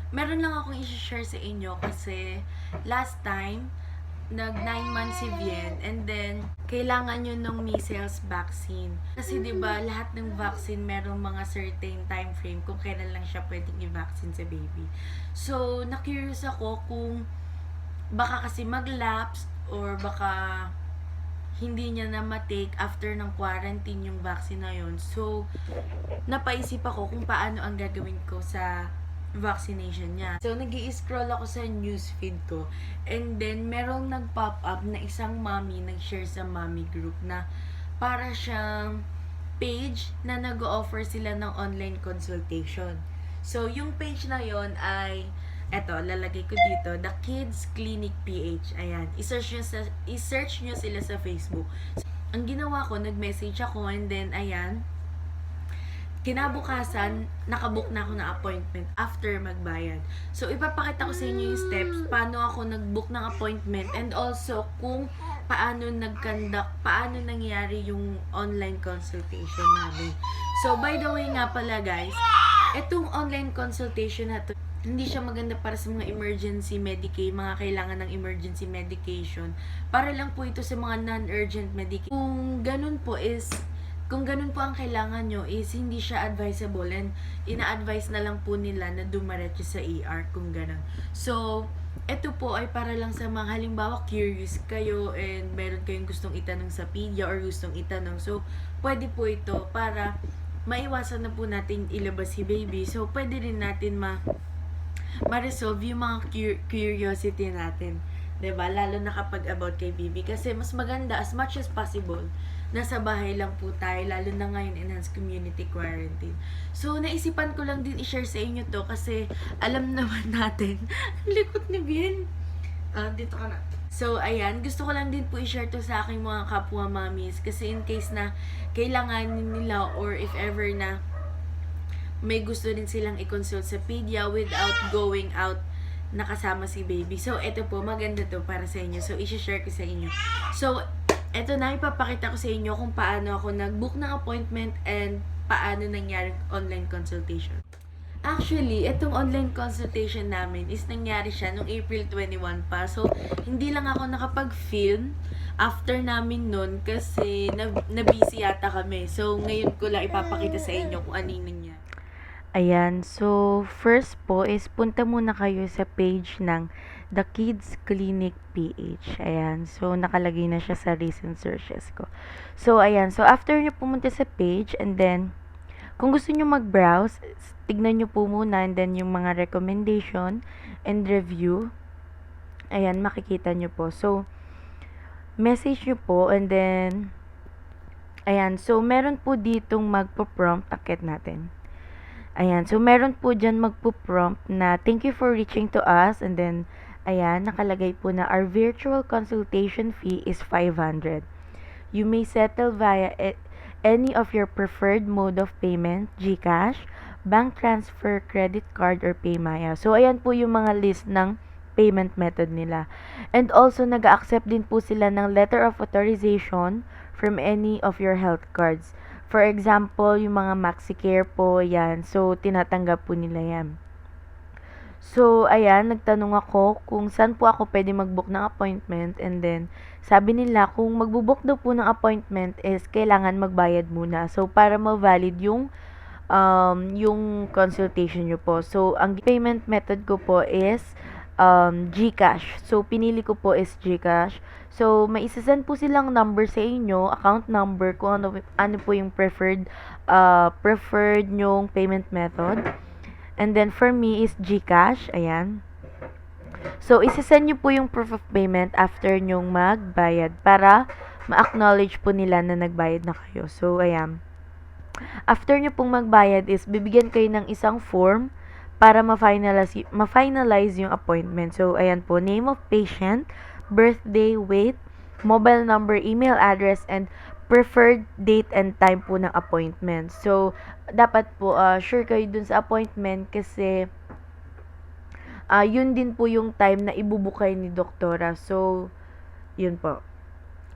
Meron lang akong i-share sa inyo kasi last time, nag 9 months si Vien and then kailangan yun ng measles vaccine. Kasi 'di ba lahat ng vaccine merong mga certain time frame kung kailan lang siya pwedeng i-vaccine sa baby. So, na-curious ako kung baka kasi mag-lapse or baka hindi niya na ma-take after ng quarantine yung vaccine na yun. So, napaisip ako kung paano ang gagawin ko sa vaccination niya. So, nag scroll ako sa newsfeed ko. And then, merong nag-pop up na isang mommy nag-share sa mommy group na para siyang page na nag-offer sila ng online consultation. So, yung page na yon ay eto, lalagay ko dito, The Kids Clinic PH. Ayan, i-search nyo sila sa Facebook. So, ang ginawa ko, nag-message ako and then, ayan, kinabukasan, nakabook na ako ng appointment after magbayad. So, ipapakita ko sa inyo yung steps, paano ako nag-book ng appointment, and also kung paano paano nangyari yung online consultation namin. So, by the way nga pala guys, itong online consultation na to, hindi siya maganda para sa mga emergency mga kailangan ng emergency medication. Para lang po ito sa mga non-urgent medication. Kung ganun po ang kailangan nyo is hindi siya advisable and ina-advise na lang po nila na dumaretso sa ER kung ganun. So, ito po ay para lang sa mga halimbawa curious kayo and meron kayong gustong itanong sa pedia or gustong itanong. So, pwede po ito para maiwasan na po natin ilabas si baby. So, pwede rin natin ma-resolve yung mga curiosity natin. 'Di ba? Lalo na kapag about kay baby. Kasi mas maganda as much as possible nasa bahay lang po tayo, lalo na ngayon enhanced community quarantine. So, naisipan ko lang din i-share sa inyo to kasi alam naman natin, ang likot ni Bien. Dito ka na. So, ayan, gusto ko lang din po i-share to sa aking mga kapwa mommies kasi in case na kailangan nila or if ever na may gusto din silang i-consult sa pedia without going out nakasama si baby. So, ito po, maganda to para sa inyo. So, i-share ko sa inyo. So, eto na, ipapakita ko sa inyo kung paano ako nag-book ng appointment and paano nangyari online consultation. Actually, itong online consultation namin is nangyari siya noong April 21 pa. So, hindi lang ako nakapag-film after namin nun kasi na-busy yata kami. So, ngayon ko lang ipapakita sa inyo kung ano yung nangyari. Ayan, so first po is punta muna kayo sa page ng The Kids Clinic PH. Ayan, so nakalagay na siya sa recent searches ko. So ayan, so after nyo pumunta sa page and then kung gusto nyo mag-browse, tignan nyo po muna and then yung mga recommendation and review. Ayan, makikita nyo po. So, message nyo po and then ayan, so meron po ditong magpo-prompt akit natin. Ayan, so meron po dyan magpo-prompt na thank you for reaching to us and then ayan, nakalagay po na our virtual consultation fee is 500. You may settle via any of your preferred mode of payment, GCash, bank transfer, credit card, or Paymaya. So ayan po yung mga list ng payment method nila. And also, nag-accept din po sila ng letter of authorization from any of your health cards. For example, yung mga MaxiCare po, yan. So, tinatanggap po nila yan. So, ayan, nagtanong ako kung saan po ako pwede mag-book ng appointment and then, sabi nila kung magbo-book daw po ng appointment is kailangan magbayad muna. So, para ma-valid yung consultation nyo po. So, ang payment method ko po is GCash. So, pinili ko po is GCash. So, may isa-send po silang number sa inyo, account number, kung ano po yung preferred nyong payment method. And then, for me is GCash. Ayan. So, isa-send nyo po yung proof of payment after nyong magbayad para ma-acknowledge po nila na nagbayad na kayo. So, ayan. After nyo pong magbayad is, bibigyan kayo ng isang form para ma-finalize yung appointment. So, ayan po, name of patient, birthday, weight, mobile number, email address, and preferred date and time po ng appointment. So, dapat po, sure kayo dun sa appointment kasi yun din po yung time na ibubukay ni doktora. So, yun po.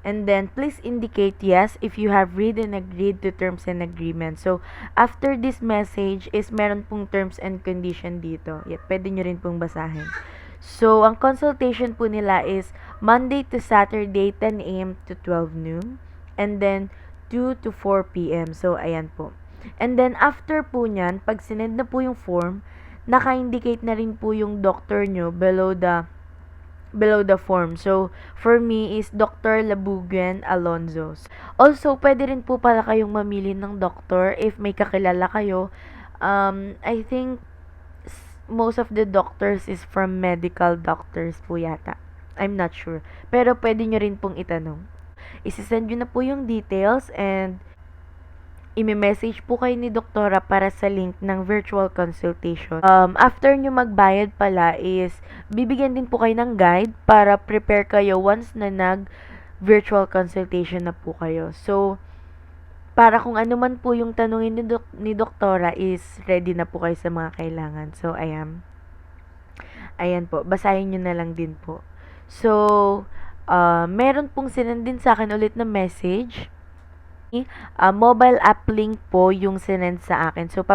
And then, please indicate yes if you have read and agreed to terms and agreements. So, after this message is meron pong terms and condition dito. Pwede nyo rin pong basahin. So, ang consultation po nila is Monday to Saturday, 10 a.m. to 12 noon. And then, 2 to 4 p.m. So, ayan po. And then, after po nyan, pag sinend na po yung form, naka-indicate na rin po yung doctor nyo below the form. So, for me is Dr. Labuguen Alonzo. Also, pwede rin po pala kayong mamili ng doctor if may kakilala kayo. I think most of the doctors is from medical doctors po yata. I'm not sure. Pero pwede nyo rin pong itanong. Isisend nyo na po yung details and ime-message po kayo ni doktora para sa link ng virtual consultation. After nyo magbayad pala is, bibigyan din po kayo ng guide para prepare kayo once na virtual consultation na po kayo. So, para kung ano man po yung tanungin ni doktora is ready na po kayo sa mga kailangan. So, ayan. Ayan po, basahin nyo na lang din po. So, meron pong sinendin sa akin ulit na message. Mobile app link po yung sinend sa akin. So,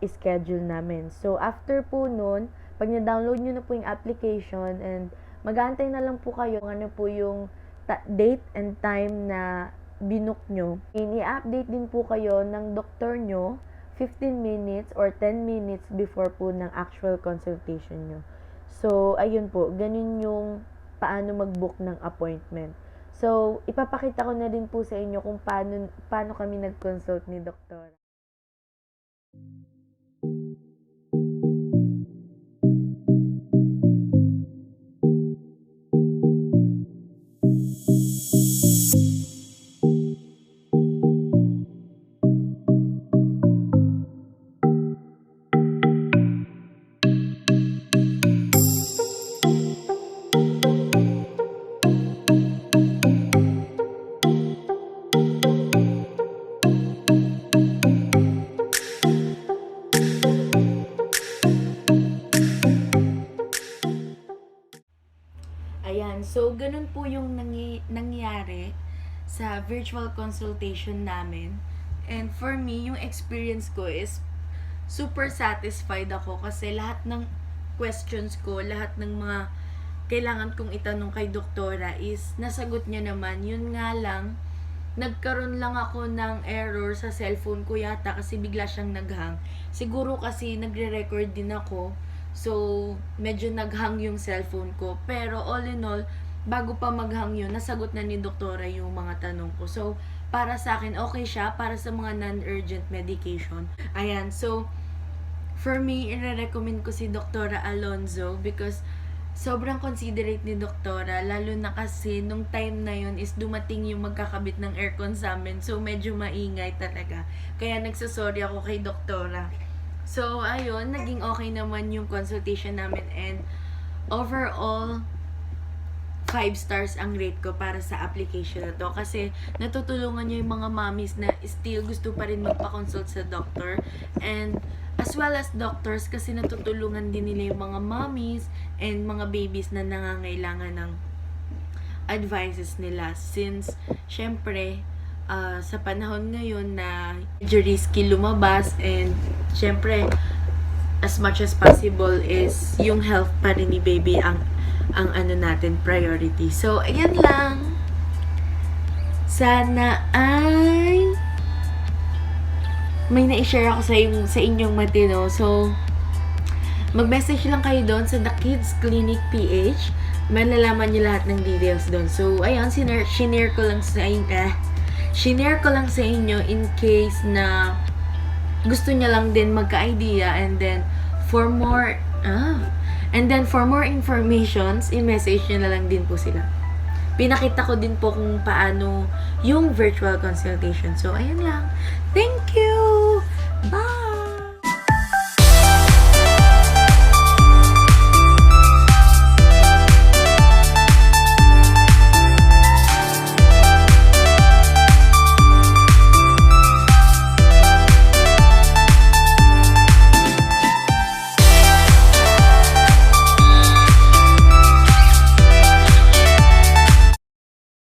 schedule namin. So, after po nun, pag na-download nyo na po yung application and mag-aantay na lang po kayo kung ano po yung date and time na binook nyo. I-update din po kayo ng doktor nyo 15 minutes or 10 minutes before po ng actual consultation nyo. So, ayun po. Ganun yung paano mag-book ng appointment. So, ipapakita ko na din po sa inyo kung paano kami nag-consult ni doktor. Ayan, so ganun po yung nangyari sa virtual consultation namin. And for me, yung experience ko is super satisfied ako kasi lahat ng questions ko, lahat ng mga kailangan kong itanong kay doktora is nasagot niya naman. Yun nga lang, nagkaroon lang ako ng error sa cellphone ko yata kasi bigla siyang naghang. Siguro kasi nagre-record din ako. So, medyo naghang yung cellphone ko. Pero all in all, bago pa maghang yun, nasagot na ni doktora yung mga tanong ko. So, para sa akin, okay siya para sa mga non-urgent medication. Ayan, so, for me, i-recommend ko si Doktora Alonzo because sobrang considerate ni doktora, lalo na kasi nung time na yun is dumating yung magkakabit ng aircon sa amin. So, medyo maingay talaga. Kaya nagsasorry ako kay doktora. So, ayun, naging okay naman yung consultation namin and overall, 5 stars ang rate ko para sa application na to kasi natutulungan niya yung mga mommies na still gusto pa rin magpa-consult sa doctor and as well as doctors kasi natutulungan din nila yung mga mommies and mga babies na nangangailangan ng advices nila since syempre sa panahon ngayon na medyo risky lumabas and syempre as much as possible is yung health pa rin ni baby ang ano natin priority. So ayan lang, sana ay may na-share ako sa inyong matino. So mag-message lang kayo doon sa The Kids Clinic PH, malalaman niyo lahat ng details doon. So ayun, shinare ko lang sa inyo in case na gusto niya lang din magka-idea and then for more informations, i-message niyo na lang din po sila. Pinakita ko din po kung paano yung virtual consultation. So, ayun lang. Thank you! Bye!